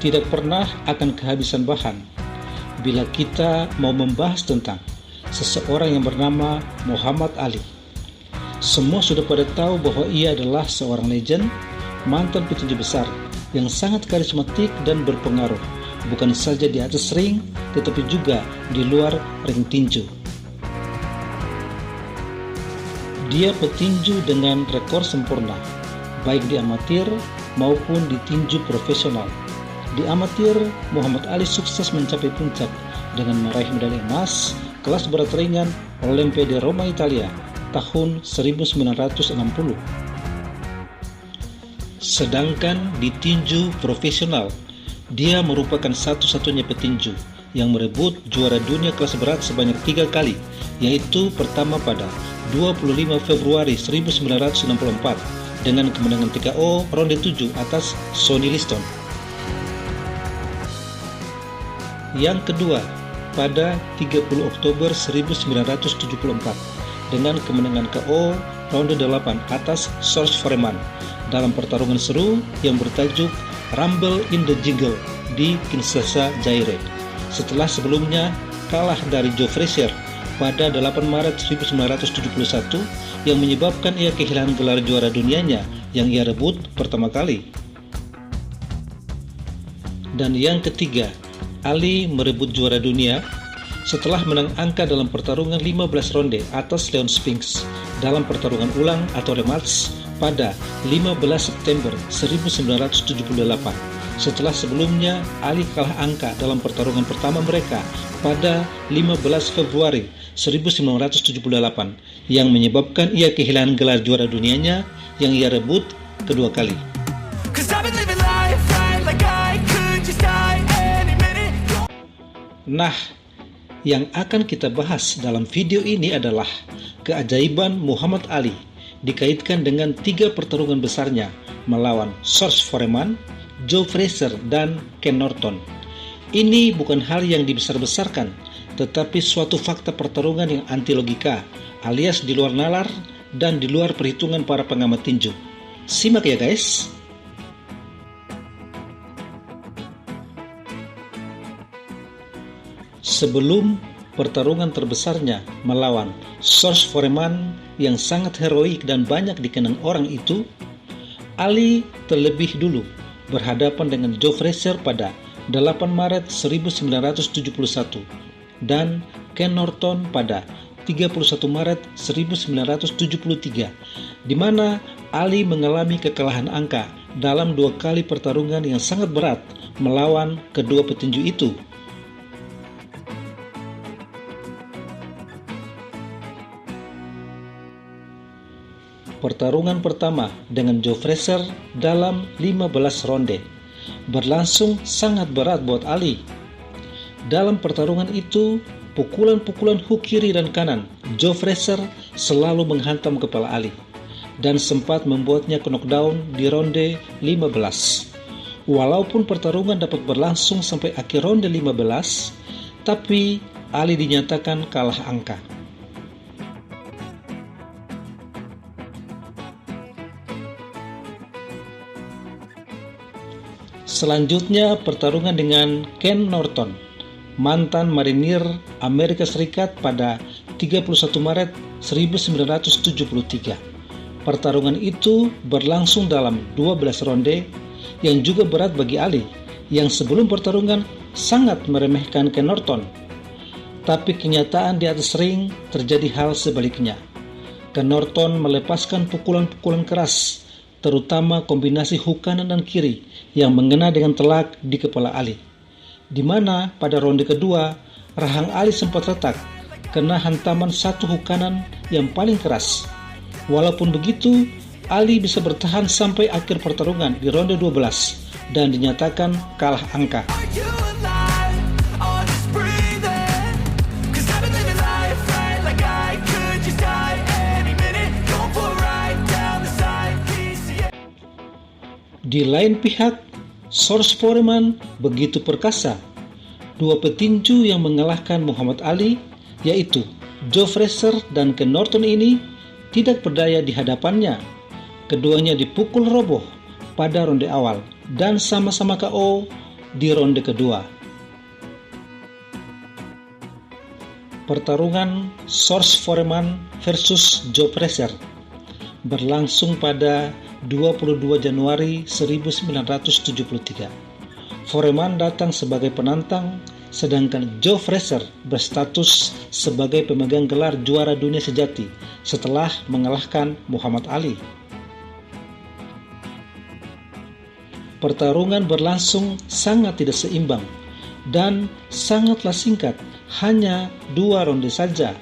tidak pernah akan kehabisan bahan bila kita mau membahas tentang seseorang yang bernama Muhammad Ali. Semua sudah pada tahu bahwa ia adalah seorang legend, mantan petinju besar yang sangat karismatik dan berpengaruh, bukan saja di atas ring, tetapi juga di luar ring tinju. Dia petinju dengan rekor sempurna, baik di amatir maupun di tinju profesional. Di amatir, Muhammad Ali sukses mencapai puncak dengan meraih medali emas kelas berat ringan Olimpiade Roma Italia tahun 1960. Sedangkan di tinju profesional, dia merupakan satu-satunya petinju yang merebut juara dunia kelas berat sebanyak 3 kali, yaitu pertama pada 25 Februari 1964 dengan kemenangan TKO ronde 7 atas Sonny Liston. Yang kedua pada 30 Oktober 1974 dengan kemenangan KO ronde 8 atas George Foreman dalam pertarungan seru yang bertajuk Rumble in the Jungle di Kinshasa, Zaire. Setelah sebelumnya kalah dari Joe Frazier pada 8 Maret 1971 yang menyebabkan ia kehilangan gelar juara dunianya yang ia rebut pertama kali. Dan yang ketiga, Ali merebut juara dunia setelah menang angka dalam pertarungan 15 ronde atas Leon Spinks dalam pertarungan ulang atau rematch pada 15 September 1978. Setelah sebelumnya Ali kalah angka dalam pertarungan pertama mereka pada 15 Februari 1978 yang menyebabkan ia kehilangan gelar juara dunianya yang ia rebut kedua kali. Nah, yang akan kita bahas dalam video ini adalah keajaiban Muhammad Ali dikaitkan dengan 3 pertarungan besarnya melawan George Foreman, Joe Frazier, dan Ken Norton. Ini bukan hal yang dibesar-besarkan, tetapi suatu fakta pertarungan yang anti logika, alias di luar nalar dan di luar perhitungan para pengamat tinju. Simak ya guys. Sebelum pertarungan terbesarnya melawan George Foreman yang sangat heroik dan banyak dikenang orang itu, Ali terlebih dulu berhadapan dengan Joe Frazier pada 8 Maret 1971 dan Ken Norton pada 31 Maret 1973, di mana Ali mengalami kekalahan angka dalam 2 kali pertarungan yang sangat berat melawan kedua petinju itu. Pertarungan pertama dengan Joe Frazier dalam 15 ronde berlangsung sangat berat buat Ali. Dalam pertarungan itu, pukulan-pukulan hook kiri dan kanan Joe Frazier selalu menghantam kepala Ali dan sempat membuatnya knockdown di ronde 15. Walaupun pertarungan dapat berlangsung sampai akhir ronde 15, tapi Ali dinyatakan kalah angka. Selanjutnya pertarungan dengan Ken Norton, mantan marinir Amerika Serikat pada 31 Maret 1973. Pertarungan itu berlangsung dalam 12 ronde yang juga berat bagi Ali yang sebelum pertarungan sangat meremehkan Ken Norton. Tapi kenyataan di atas ring terjadi hal sebaliknya. Ken Norton melepaskan pukulan-pukulan keras, terutama kombinasi hook kanan dan kiri yang mengena dengan telak di kepala Ali, di mana pada ronde kedua rahang Ali sempat retak kena hantaman satu hook kanan yang paling keras. Walaupun begitu, Ali bisa bertahan sampai akhir pertarungan di ronde 12 dan dinyatakan kalah angka. Di lain pihak, George Foreman begitu perkasa. 2 petinju yang mengalahkan Muhammad Ali, yaitu Joe Frazier dan Ken Norton ini, tidak berdaya di hadapannya. Keduanya dipukul roboh pada ronde awal dan sama-sama KO di ronde kedua. Pertarungan George Foreman versus Joe Frazier berlangsung pada 22 Januari 1973. Foreman datang sebagai penantang, sedangkan Joe Frazier berstatus sebagai pemegang gelar juara dunia sejati setelah mengalahkan Muhammad Ali. Pertarungan berlangsung sangat tidak seimbang dan sangatlah singkat, hanya 2 ronde saja,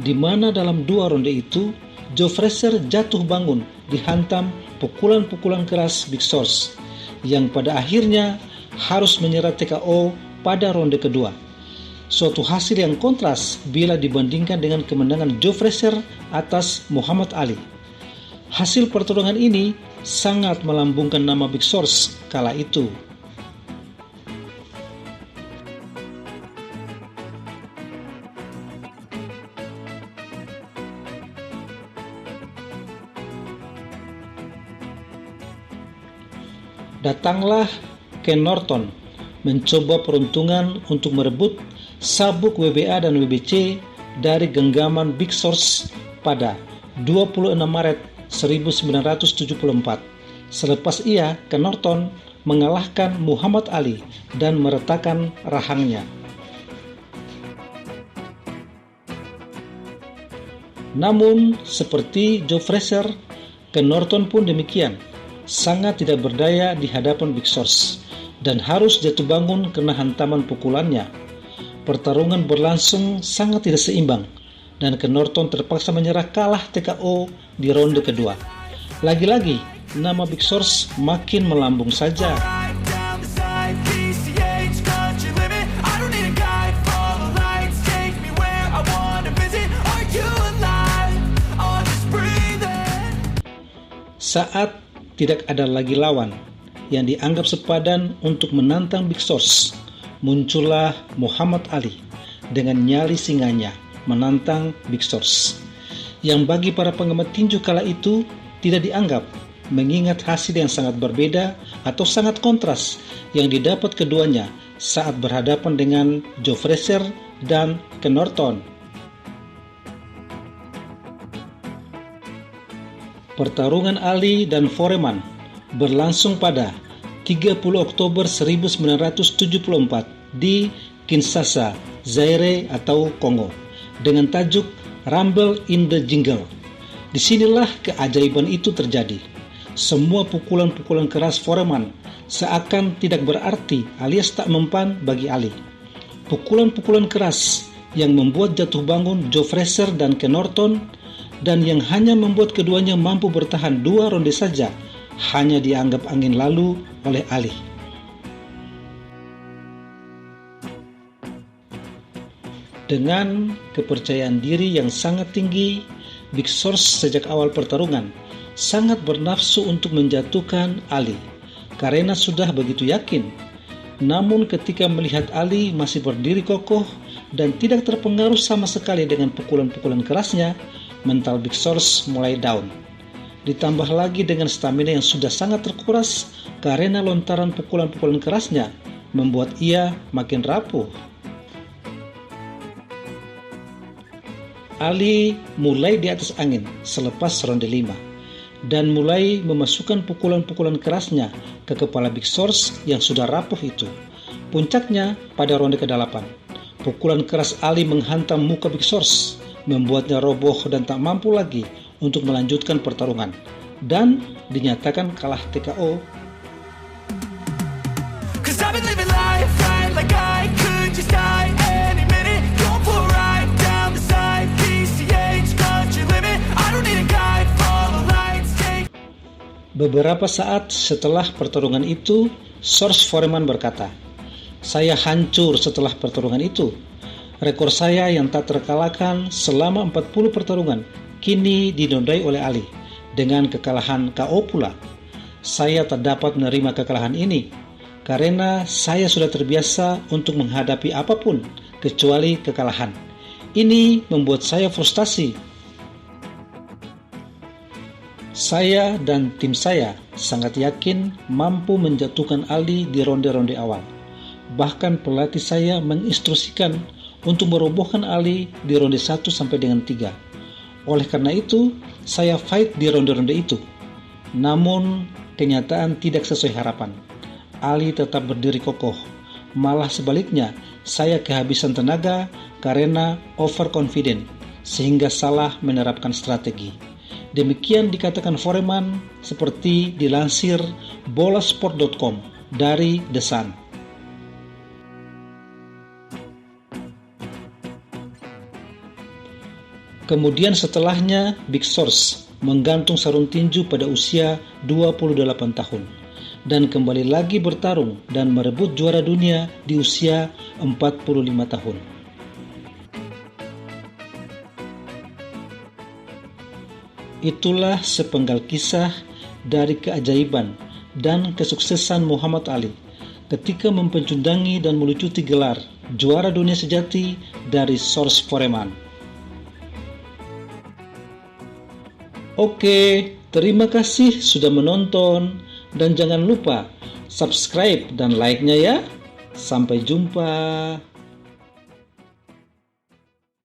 di mana dalam 2 ronde itu Joe Frazier jatuh bangun dihantam pukulan-pukulan keras Big George yang pada akhirnya harus menyerah TKO pada ronde kedua. Suatu hasil yang kontras bila dibandingkan dengan kemenangan Joe Frazier atas Muhammad Ali. Hasil pertarungan ini sangat melambungkan nama Big George kala itu. Datanglah Ken Norton mencoba peruntungan untuk merebut sabuk WBA dan WBC dari genggaman Big George pada 26 Maret 1974. Selepas ia, Ken Norton mengalahkan Muhammad Ali dan meretakkan rahangnya. Namun, seperti Joe Frazier, Ken Norton pun demikian, sangat tidak berdaya di hadapan Big George dan harus jatuh bangun kena hantaman pukulannya. Pertarungan berlangsung sangat tidak seimbang dan Ken Norton terpaksa menyerah kalah TKO di ronde kedua. Lagi-lagi, nama Big George makin melambung saja. Saat tidak ada lagi lawan yang dianggap sepadan untuk menantang Big George, muncullah Muhammad Ali dengan nyali singanya menantang Big George, yang bagi para penggemar tinju kala itu tidak dianggap, mengingat hasil yang sangat berbeda atau sangat kontras yang didapat keduanya saat berhadapan dengan Joe Frazier dan Ken Norton. Pertarungan Ali dan Foreman berlangsung pada 30 Oktober 1974 di Kinshasa, Zaire atau Kongo, dengan tajuk Rumble in the Jungle. Disinilah keajaiban itu terjadi. Semua pukulan-pukulan keras Foreman seakan tidak berarti alias tak mempan bagi Ali. Pukulan-pukulan keras yang membuat jatuh bangun Joe Frazier dan Ken Norton, dan yang hanya membuat keduanya mampu bertahan 2 ronde saja, hanya dianggap angin lalu oleh Ali. Dengan kepercayaan diri yang sangat tinggi, Big George sejak awal pertarungan sangat bernafsu untuk menjatuhkan Ali karena sudah begitu yakin. Namun ketika melihat Ali masih berdiri kokoh dan tidak terpengaruh sama sekali dengan pukulan-pukulan kerasnya, mental Big George mulai down. Ditambah lagi dengan stamina yang sudah sangat terkuras karena lontaran pukulan-pukulan kerasnya, membuat ia makin rapuh. Ali mulai di atas angin selepas ronde 5 dan mulai memasukkan pukulan-pukulan kerasnya ke kepala Big George yang sudah rapuh itu. Puncaknya pada ronde ke-8, pukulan keras Ali menghantam muka Big George, membuatnya roboh dan tak mampu lagi untuk melanjutkan pertarungan dan dinyatakan kalah TKO. Beberapa saat setelah pertarungan itu, George Foreman berkata, "Saya hancur setelah pertarungan itu. Rekor saya yang tak terkalahkan selama 40 pertarungan kini dinodai oleh Ali dengan kekalahan KO pula. Saya tak dapat menerima kekalahan ini karena saya sudah terbiasa untuk menghadapi apapun kecuali kekalahan. Ini membuat saya frustasi. Saya dan tim saya sangat yakin mampu menjatuhkan Ali di ronde-ronde awal. Bahkan pelatih saya menginstruksikan untuk merobohkan Ali di ronde 1 sampai dengan 3. Oleh karena itu, saya fight di ronde-ronde itu. Namun, kenyataan tidak sesuai harapan. Ali tetap berdiri kokoh. Malah sebaliknya, saya kehabisan tenaga karena overconfident, sehingga salah menerapkan strategi. Demikian dikatakan Foreman seperti dilansir bolasport.com dari The Sun. Kemudian setelahnya, Big Source menggantung sarung tinju pada usia 28 tahun dan kembali lagi bertarung dan merebut juara dunia di usia 45 tahun. Itulah sepenggal kisah dari keajaiban dan kesuksesan Muhammad Ali ketika mempencundangi dan melucuti gelar juara dunia sejati dari George Foreman. Oke, terima kasih sudah menonton dan jangan lupa subscribe dan like-nya ya. Sampai jumpa.